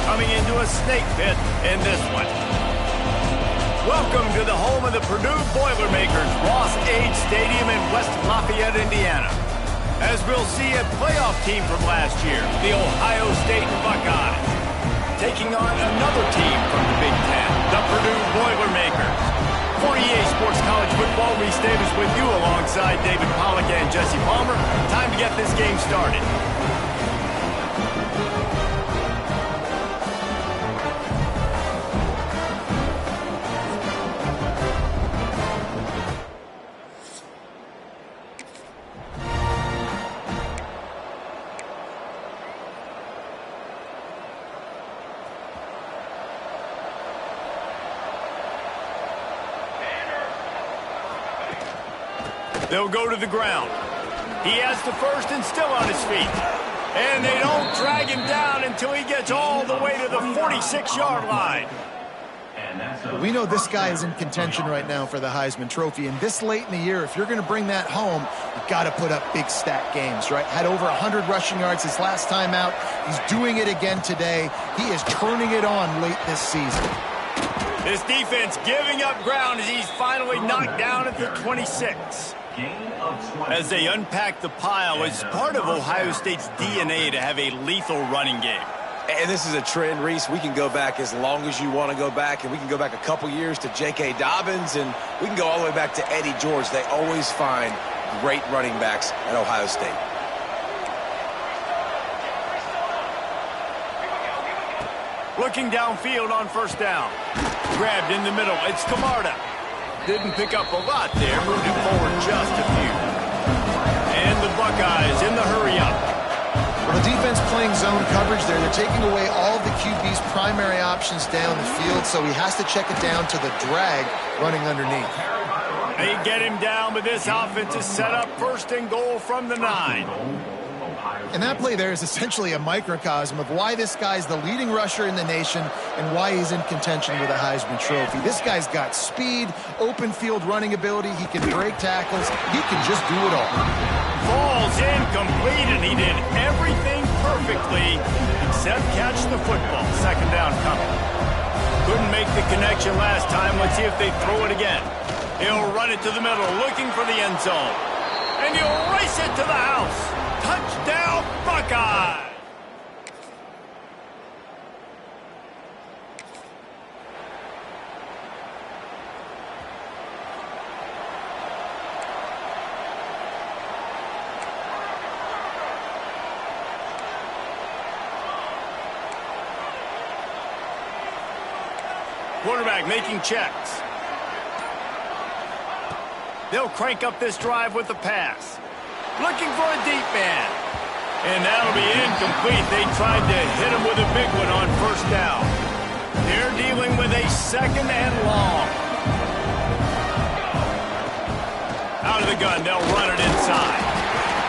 coming into a snake pit in this one. Welcome to the home of the Purdue Boilermakers, Ross Age Stadium in West Lafayette, Indiana. As we'll see a playoff team from last year, the Ohio State Buckeyes, taking on another team from the Big Ten, the Purdue Boilermakers. For EA Sports College Football, Reese Davis with you alongside David Pollack and Jesse Palmer. Time to get this game started. They'll go to the ground. He has the first and still on his feet. And they don't drag him down until he gets all the way to the 46-yard line. We know this guy is in contention right now for the Heisman Trophy. And this late in the year, if you're going to bring that home, you've got to put up big stat games, right? Had over 100 rushing yards his last time out. He's doing it again today. He is turning it on late this season. This defense giving up ground as he's finally knocked down at the 26. As they unpack the pile, it's part of Ohio State's DNA to have a lethal running game. And this is a trend, Reese. We can go back as long as you want to go back, and we can go back a couple years to J.K. Dobbins, and we can go all the way back to Eddie George. They always find great running backs at Ohio State. Looking downfield on first down. Grabbed in the middle. It's Camarda. Didn't pick up a lot there. Moved it forward just a few. And the Buckeyes in the hurry-up. Well, the defense playing zone coverage there. They're taking away all of the QB's primary options down the field, so he has to check it down to the drag running underneath. They get him down, but this offense is set up first and goal from the 9. And that play there is essentially a microcosm of why this guy's the leading rusher in the nation and why he's in contention with a Heisman Trophy. This guy's got speed, open field running ability. He can break tackles. He can just do it all. Falls incomplete, and he did everything perfectly except catch the football. Second down coming. Couldn't make the connection last time. Let's see if they throw it again. He'll run it to the middle, looking for the end zone. And he'll race it to the house. Touchdown, Buckeye! Quarterback making checks. They'll crank up this drive with the pass. Looking for a deep man. And that'll be incomplete. They tried to hit him with a big one on first down. They're dealing with a second and long. Out of the gun, they'll run it inside.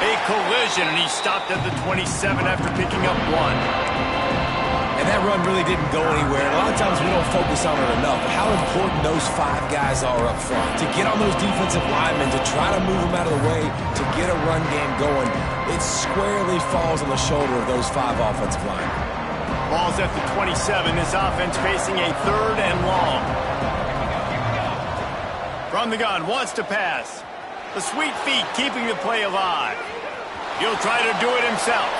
A collision, and he stopped at the 27 after picking up 1. And that run really didn't go anywhere. A lot of times we don't focus on it enough, but how important those 5 guys are up front. To get on those defensive linemen, to try to move them out of the way, to get a run game going, it squarely falls on the shoulder of those 5 offensive linemen. Ball's at the 27. This offense facing a third and long. From the gun, wants to pass. The sweet feet keeping the play alive. He'll try to do it himself.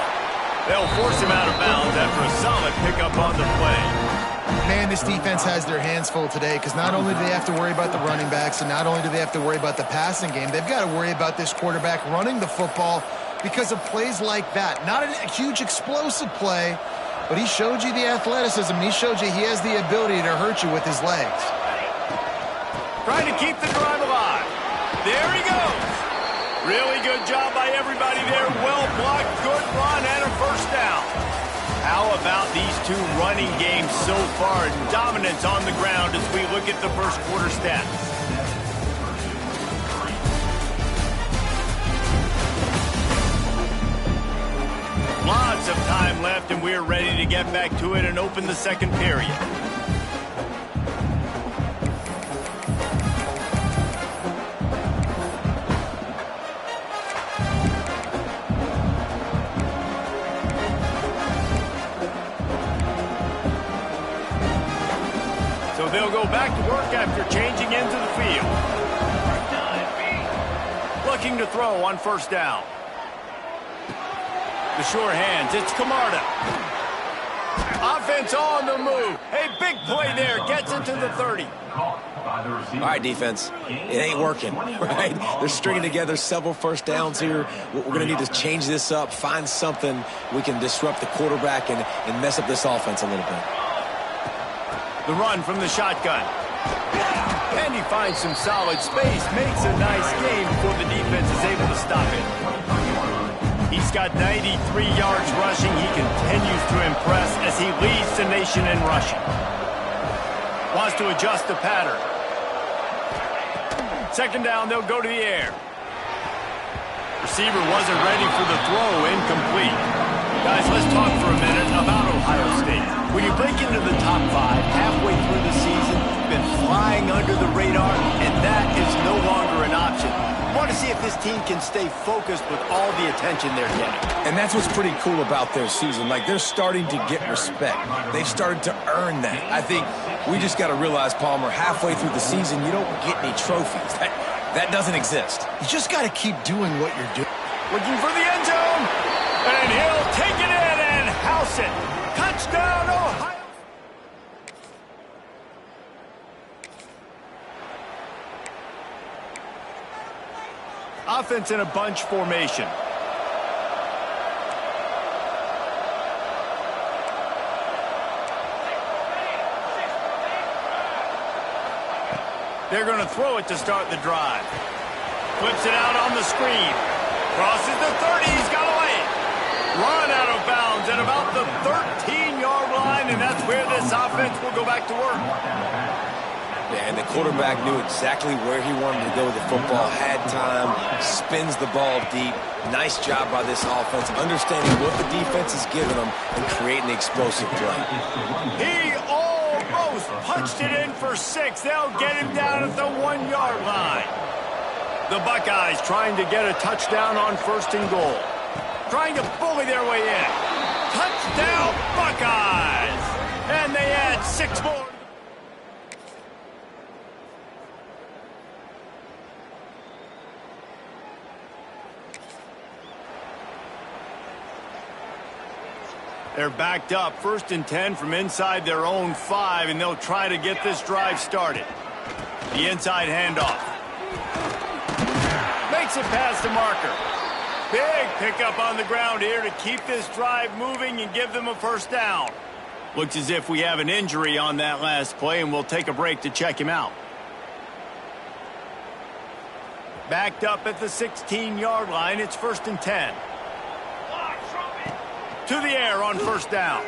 They'll force him out of bounds after a solid pickup on the play. Man, this defense has their hands full today because not only do they have to worry about the running backs and not only do they have to worry about the passing game, they've got to worry about this quarterback running the football because of plays like that. Not a huge explosive play, but he showed you the athleticism. He showed you he has the ability to hurt you with his legs. Trying to keep the drive alive. There he goes. Really good job by everybody there. Well blocked, good run, and a first down. How about these two running games so far? Dominance on the ground as we look at the first quarter stats. Lots of time left, and we're ready to get back to it and open the second period. So they'll go back to work after changing into the field. Looking to throw on first down. The sure hands, it's Camarda. Offense on the move. A big play there, gets it to the 30. All right, defense, it ain't working, right? They're stringing together several first downs here. We're going to need to change this up, find something we can disrupt the quarterback and mess up this offense a little bit. The run from the shotgun. And he finds some solid space, makes a nice game before the defense is able to stop it. He's got 93 yards rushing. He continues to impress as he leads the nation in rushing. Wants to adjust the pattern. Second down, they'll go to the air. Receiver wasn't ready for the throw, incomplete. Guys, let's talk for a minute about Ohio State. When you break into the top 5 halfway through the season, you've been flying under the radar, and that is no longer an option. I want to see if this team can stay focused with all the attention they're getting. And that's what's pretty cool about their season. Like, they're starting to get respect. They've started to earn that. I think we just got to realize, Palmer, halfway through the season, you don't get any trophies. That doesn't exist. You just got to keep doing what you're doing. Looking for the end zone. And he'll take it in and house it. Touchdown, Ohio. Offense in a bunch formation. They're going to throw it to start the drive. Flips it out on the screen. Crosses the 30. He's got away. Run out of bounds at about the 13-yard line, and that's where this offense will go back to work. Yeah, and the quarterback knew exactly where he wanted to go with the football, had time, spins the ball deep. Nice job by this offense, understanding what the defense is giving them and creating the explosive play. He almost punched it in for 6. They'll get him down at the 1-yard line. The Buckeyes trying to get a touchdown on first and goal. Trying to bully their way in. Touchdown, Buckeyes! And they add 6 more. They're backed up, 1st and 10 from inside their own 5, and they'll try to get this drive started. The inside handoff. Makes it past the marker. Big pickup on the ground here to keep this drive moving and give them a first down. Looks as if we have an injury on that last play, and we'll take a break to check him out. Backed up at the 16-yard line, it's 1st and 10. To the air on first down.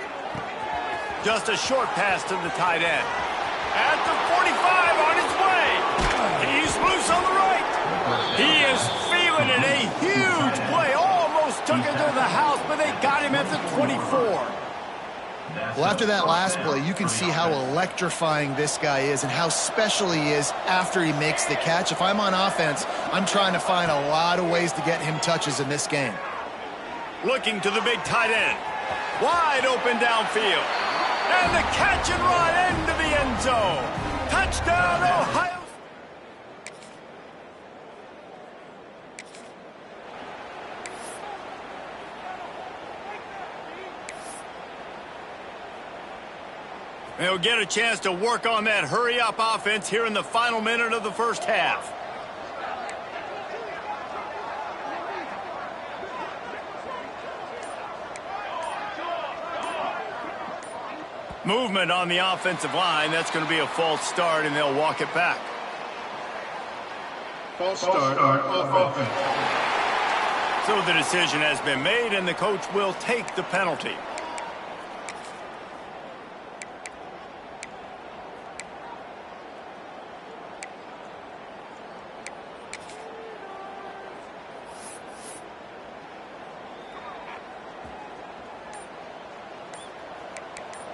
Just a short pass to the tight end. At the 45 on his way. He's loose on the right. He is feeling it. A huge play. Almost took it to the house, but they got him at the 24. Well, after that last play, you can see how electrifying this guy is and how special he is after he makes the catch. If I'm on offense, I'm trying to find a lot of ways to get him touches in this game. Looking to the big tight end. Wide open downfield. And the catch and run into the end zone. Touchdown, Ohio. They'll get a chance to work on that hurry-up offense here in the final minute of the first half. Movement on the offensive line. That's going to be a false start, and they'll walk it back. False start offense. So the decision has been made, and the coach will take the penalty.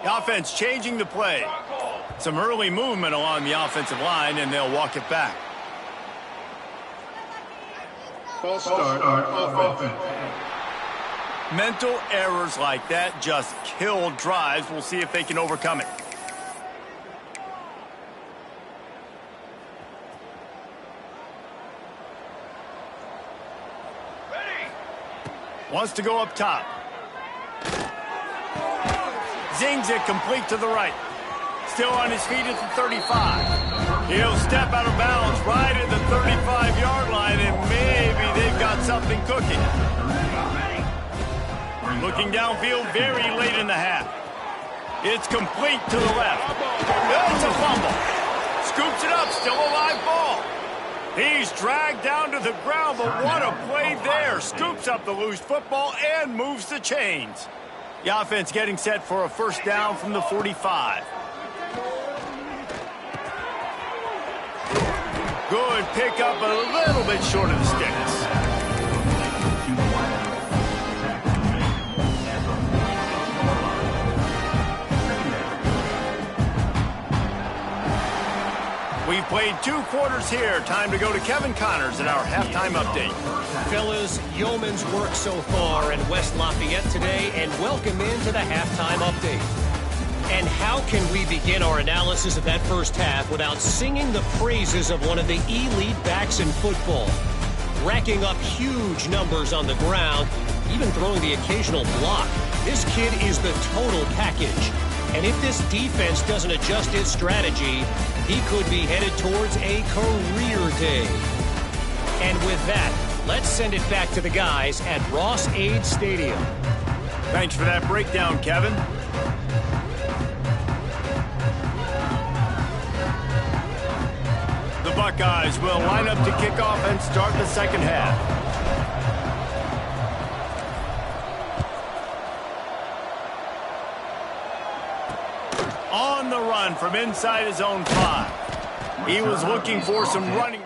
The offense changing the play. Some early movement along the offensive line, and they'll walk it back. False start offense. Mental errors like that just kill drives. We'll see if they can overcome it. Wants to go up top. Zings it complete to the right. Still on his feet at the 35. He'll step out of bounds right at the 35-yard line, and maybe they've got something cooking. Looking downfield very late in the half. It's complete to the left. It's a fumble. Scoops it up, still a live ball. He's dragged down to the ground, but what a play there. Scoops up the loose football and moves the chains. The offense getting set for a first down from the 45. Good pickup, a little bit short of the sticks. We've played 2 quarters here. Time to go to Kevin Connors in our halftime update. Fellas, yeoman's work so far in West Lafayette today, and welcome into the halftime update. And how can we begin our analysis of that first half without singing the praises of one of the elite backs in football? Racking up huge numbers on the ground, even throwing the occasional block. This kid is the total package. And if this defense doesn't adjust its strategy, he could be headed towards a career day. And with that, let's send it back to the guys at Ross-Ade Stadium. Thanks for that breakdown, Kevin. The Buckeyes will line up to kick off and start the second half. On the run from inside his own 5. He was looking for some running.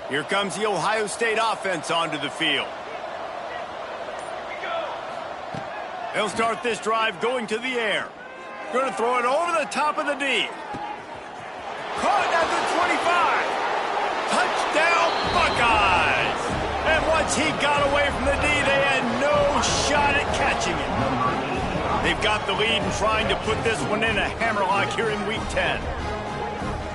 Here comes the Ohio State offense onto the field. They'll start this drive going to the air. Going to throw it over the top of the D. Caught at the 25. Touchdown, Buckeyes. And once he got away from the D, they had no shot at catching it. They've got the lead and trying to put this one in a hammerlock here in Week 10.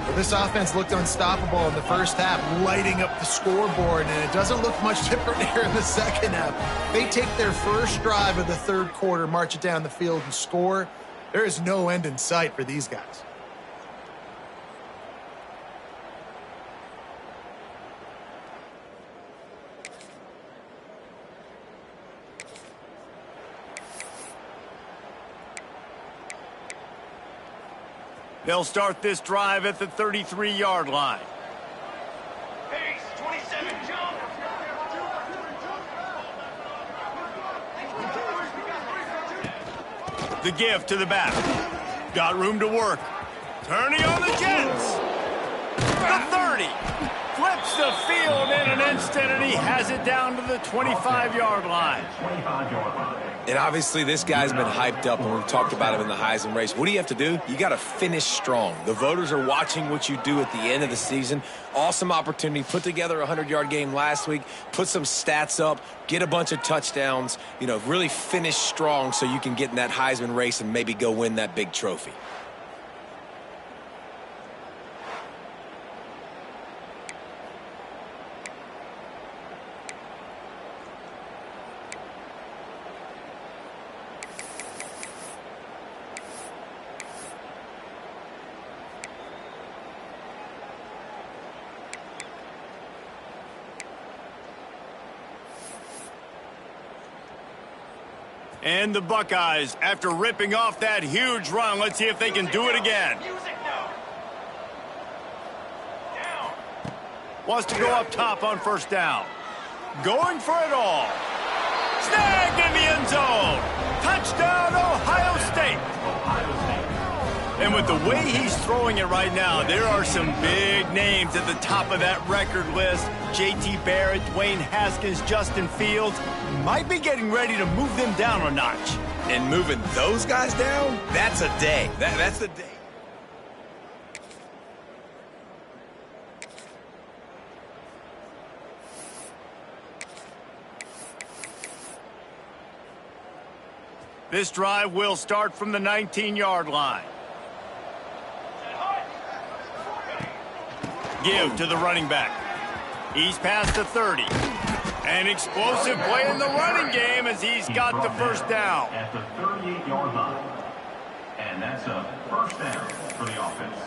Well, this offense looked unstoppable in the first half, lighting up the scoreboard, and it doesn't look much different here in the second half. They take their first drive of the third quarter, march it down the field, and score. There is no end in sight for these guys. They'll start this drive at the 33-yard line. Pace, 27, jump. The give to the back. Got room to work. Turning on the Jets. The 30. Flips the field in an instant, and he has it down to the 25-yard line. And obviously this guy's been hyped up, and we've talked about him in the Heisman race. What do you have to do? You got to finish strong. The voters are watching what you do at the end of the season. Awesome opportunity. Put together a 100-yard game last week. Put some stats up. Get a bunch of touchdowns. You know, really finish strong so you can get in that Heisman race and maybe go win that big trophy. And the Buckeyes, after ripping off that huge run, let's see if they can do it again. Wants to go up top on first down. Going for it all. Snagged in the end zone. Touchdown, Ohio State. And with the way he's throwing it right now, there are some big names at the top of that record list. J.T. Barrett, Dwayne Haskins, Justin Fields might be getting ready to move them down a notch. And moving those guys down, that's a day. That's the day. This drive will start from the 19-yard line. Give to the running back. He's past the 30. An explosive play in the running game as he's got the first down. At the 38-yard line. And that's a first down for the offense.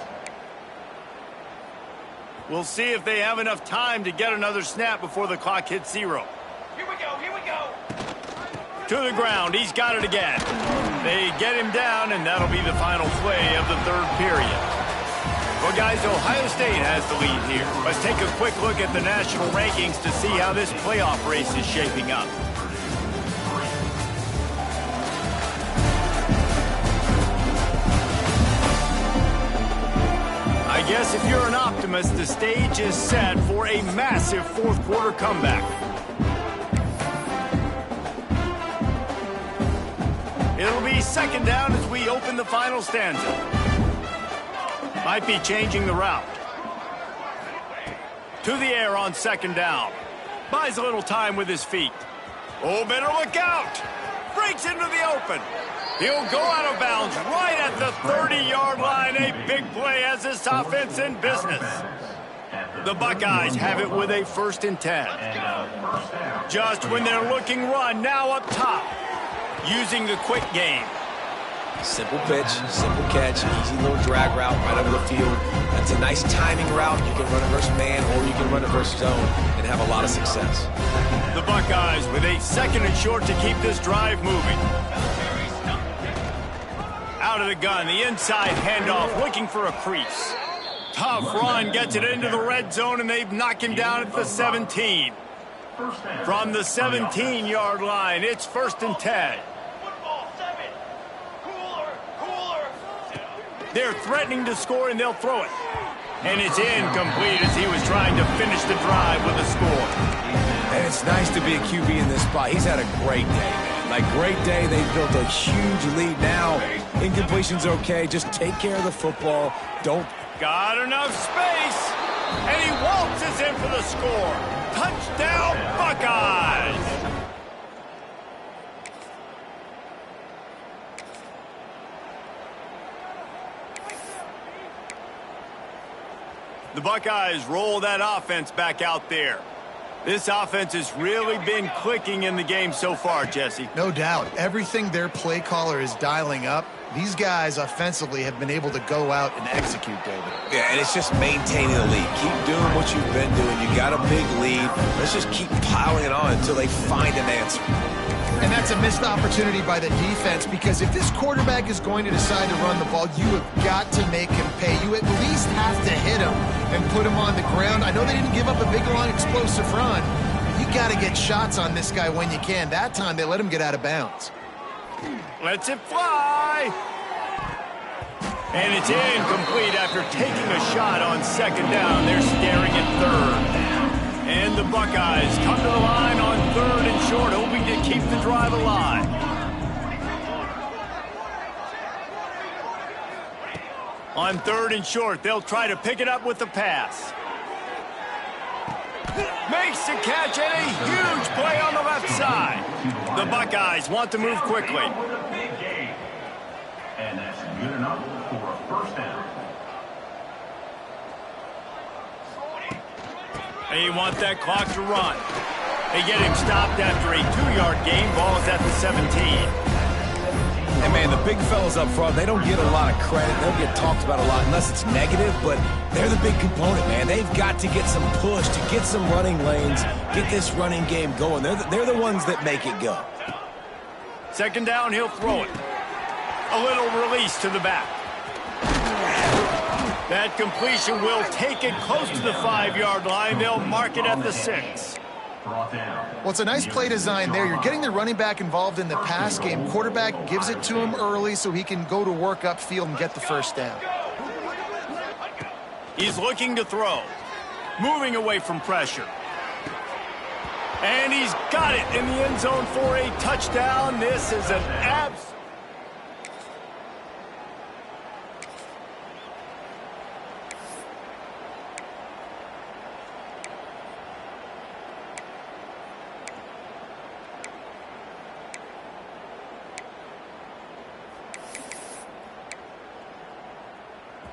We'll see if they have enough time to get another snap before the clock hits 0. Here we go, here we go. To the ground, he's got it again. They get him down, and that'll be the final play of the third period. Well, guys, Ohio State has the lead here. Let's take a quick look at the national rankings to see how this playoff race is shaping up. I guess if you're an optimist, the stage is set for a massive fourth-quarter comeback. It'll be second down as we open the final stanza. Might be changing the route. To the air on second down. Buys a little time with his feet. Oh, better look out. Breaks into the open. He'll go out of bounds right at the 30-yard line. A big play has this offense in business. The Buckeyes have it with a 1st and 10. Just when they're looking run, now up top. Using the quick game. Simple pitch, simple catch, easy little drag route right over the field. That's a nice timing route. You can run it versus man or you can run it versus zone and have a lot of success. The Buckeyes with a 2nd and short to keep this drive moving. Out of the gun, the inside handoff, looking for a crease. Tough run, gets it into the red zone, and they've knocked him down at the 17. From the 17-yard line, it's 1st and 10. Football 7. Cooler. They're threatening to score, and they'll throw it. And it's incomplete as he was trying to finish the drive with a score. And it's nice to be a QB in this spot. He's had a great day, man. Like, great day. They've built a huge lead now. Incompletion's okay. Just take care of the football. Don't. Got enough space. And he waltzes in for the score. Touchdown, Buckeyes! The Buckeyes roll that offense back out there. This offense has really been clicking in the game so far, Jesse. No doubt. Everything their play caller is dialing up, these guys offensively have been able to go out and execute, David. Yeah, and it's just maintaining the lead. Keep doing what you've been doing. You got a big lead. Let's just keep piling it on until they find an answer. And that's a missed opportunity by the defense, because if this quarterback is going to decide to run the ball, you have got to make him pay. You at least have to hit him and put him on the ground. I know they didn't give up a big, long, explosive run. You got to get shots on this guy when you can. That time they let him get out of bounds. Lets it fly. And it's incomplete after taking a shot on second down. They're staring at third. And the Buckeyes come to the line on 3rd and short, hoping to keep the drive alive. On 3rd and short, they'll try to pick it up with the pass. Makes the catch and a huge play on the left side. The Buckeyes want to move quickly. And that's good enough for a first down. They want that clock to run. They get him stopped after a 2-yard gain. Ball is at the 17. And, man, the big fellas up front, they don't get a lot of credit. They don't get talked about a lot unless it's negative, but they're the big component, man. They've got to get some push, to get some running lanes, get this running game going. They're the ones that make it go. Second down, he'll throw it. A little release to the back. That completion will take it close to the 5-yard line. They'll mark it at the 6. Well, it's a nice play design there. You're getting the running back involved in the pass game. Quarterback gives it to him early so he can go to work upfield and get the first down. He's looking to throw. Moving away from pressure. And he's got it in the end zone for a touchdown. This is an absolute...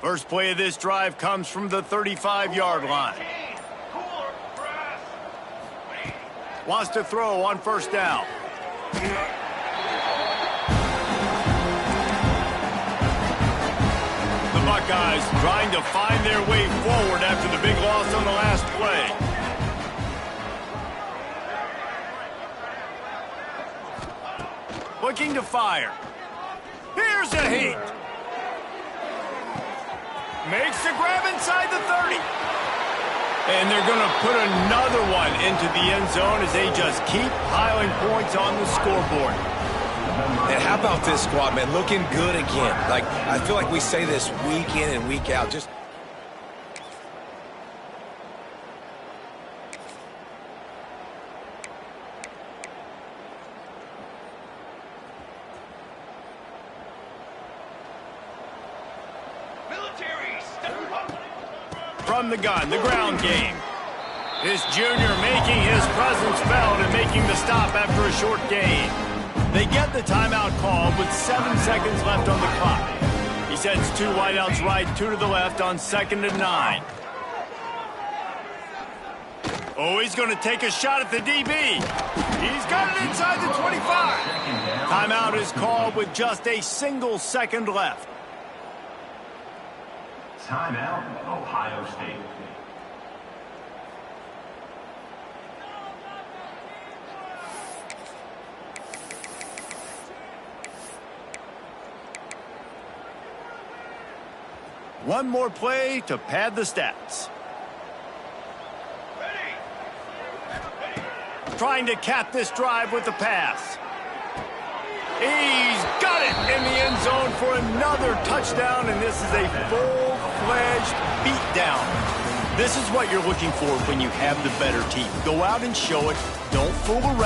First play of this drive comes from the 35-yard line. Cooler, grass. Wants to throw on first down. The Buckeyes trying to find their way forward after the big loss on the last play. Looking to fire. Here's a heat. Makes the grab inside the 30. And they're going to put another one into the end zone as they just keep piling points on the scoreboard. And how about this squad, man? Looking good again. Like, I feel like we say this week in and week out. Just Military, step up. From the gun, the ground game. This junior making his presence felt and making the stop after a short gain. They get the timeout called with 7 seconds left on the clock. He sends 2 wideouts right, 2 to the left on 2nd and 9. Oh, he's going to take a shot at the DB. He's got it inside the 25. Timeout is called with just a single second left. Timeout, Ohio State. One more play to pad the stats. Trying to cap this drive with the pass. He's got it in the end zone for another touchdown, and this is a full-fledged beatdown. This is what you're looking for when you have the better team. Go out and show it. Don't fool around.